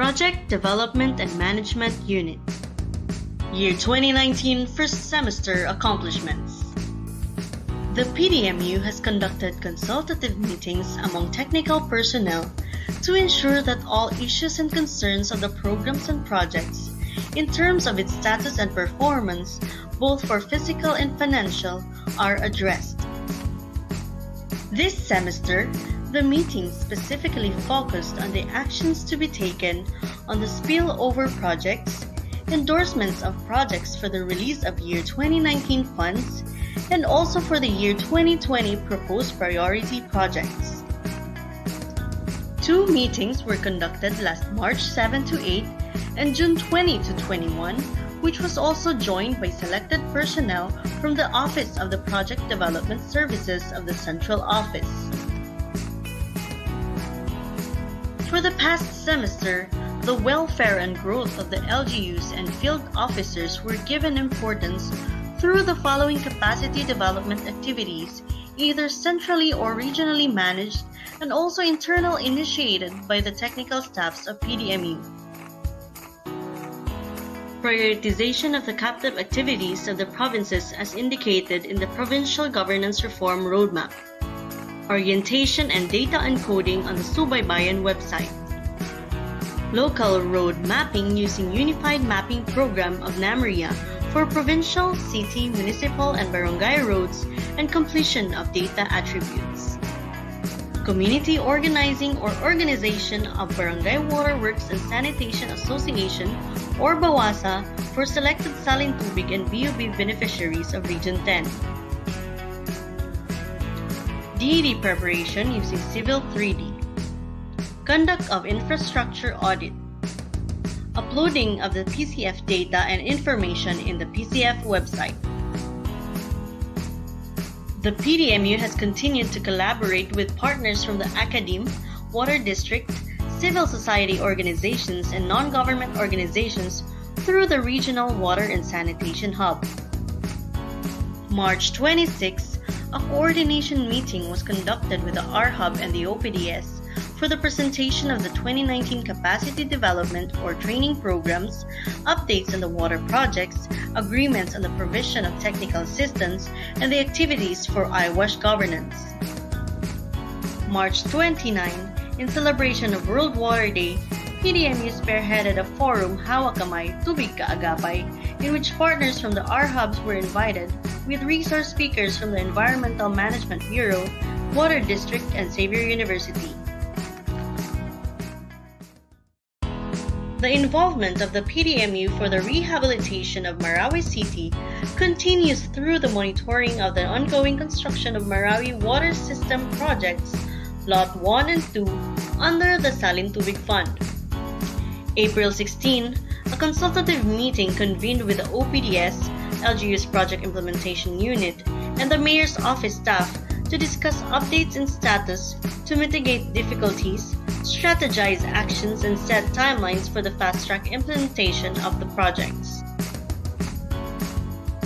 Project Development and Management Unit. Year 2019 First Semester Accomplishments. The PDMU has conducted consultative meetings among technical personnel to ensure that all issues and concerns of the programs and projects, in terms of its status and performance, both for physical and financial, are addressed. This semester, the meeting specifically focused on the actions to be taken on the spillover projects, endorsements of projects for the release of year 2019 funds, and also for the year 2020 proposed priority projects. Two meetings were conducted last March 7 to 8 and June 20 to 21, which was also joined by selected personnel from the Office of the Project Development Services of the Central Office. For the past semester, the welfare and growth of the LGUs and field officers were given importance through the following capacity development activities, either centrally or regionally managed, and also internal initiated by the technical staffs of PDMU. Prioritization of the captive activities of the provinces as indicated in the Provincial Governance Reform Roadmap. Orientation and data encoding on the Subaybayan website. Local road mapping using Unified Mapping Program of NAMRIA for provincial, city, municipal, and barangay roads and completion of data attributes. Community organizing or organization of Barangay Waterworks and Sanitation Association or BAWASA for selected Salin Tubig and BOB beneficiaries of Region 10. DD preparation using Civil 3D. Conduct of infrastructure audit. Uploading of the PCF data and information in the PCF website. The PDMU has continued to collaborate with partners from the Academe, Water District, civil society organizations, and non-government organizations through the Regional Water and Sanitation Hub. March 26, a coordination meeting was conducted with the R-Hub and the OPDS for the presentation of the 2019 capacity development or training programs, updates on the water projects, agreements on the provision of technical assistance, and the activities for IWASH governance. March 29, in celebration of World Water Day, PDMU spearheaded a forum Hawak Kamay, Tubig Kaagapay, in which partners from the R-Hubs were invited, with resource speakers from the Environmental Management Bureau, Water District, and Xavier University. The involvement of the PDMU for the rehabilitation of Marawi City continues through the monitoring of the ongoing construction of Marawi Water System Projects, Lot 1 and 2, under the Salin Tubig Fund. April 16, a consultative meeting convened with the OPDS, LGU's Project Implementation Unit, and the Mayor's Office staff to discuss updates and status to mitigate difficulties, strategize actions, and set timelines for the fast-track implementation of the projects.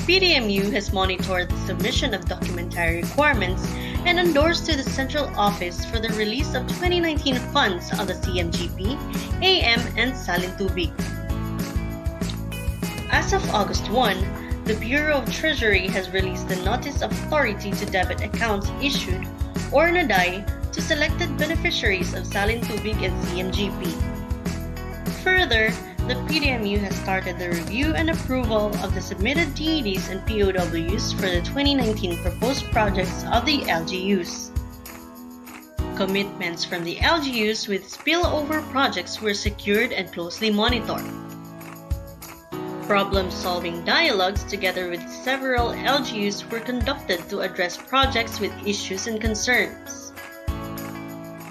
PDMU has monitored the submission of documentary requirements and endorsed to the Central Office for the release of 2019 funds on the CMGP, AM, and Salin Tubig. As of August 1, the Bureau of Treasury has released the Notice of Authority to Debit Accounts issued, or NADAI, to selected beneficiaries of Salin Tubig and CMGP. Further, the PDMU has started the review and approval of the submitted DEDs and POWs for the 2019 proposed projects of the LGUs. Commitments from the LGUs with spillover projects were secured and closely monitored. Problem-solving dialogues together with several LGUs were conducted to address projects with issues and concerns.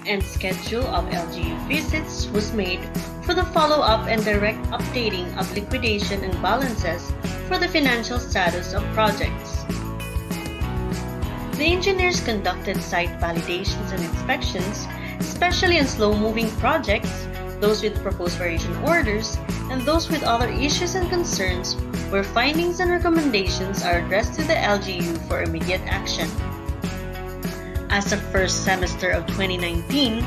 And schedule of LGU visits was made for the follow-up and direct updating of liquidation and balances for the financial status of projects. The engineers conducted site validations and inspections, especially on slow-moving projects, those with proposed variation orders, and those with other issues and concerns where findings and recommendations are addressed to the LGU for immediate action. As of first semester of 2019,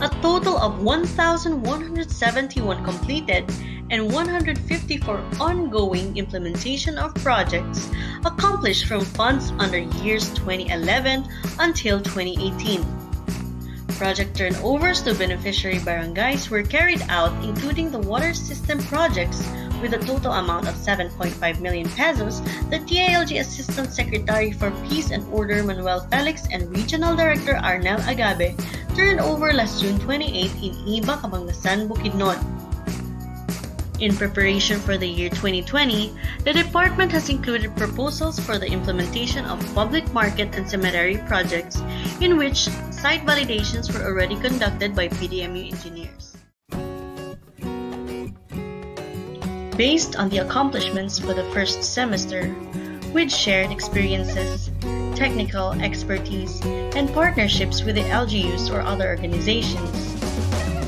a total of 1,171 completed and 154 ongoing implementation of projects accomplished from funds under years 2011 until 2018. Project turnovers to beneficiary barangays were carried out including the water system projects with a total amount of 7.5 million pesos. The TILG Assistant Secretary for Peace and Order Manuel Felix and Regional Director Arnel Agabe turned over last June 28 in Iba, Cabangasan, Bukidnon. In preparation for the year 2020, the department has included proposals for the implementation of public market and cemetery projects in which site validations were already conducted by PDMU engineers. Based on the accomplishments for the first semester, with shared experiences, technical expertise, and partnerships with the LGUs or other organizations,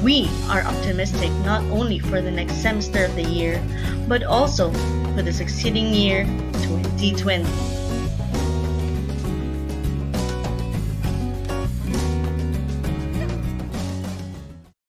we are optimistic not only for the next semester of the year, but also for the succeeding year 2020.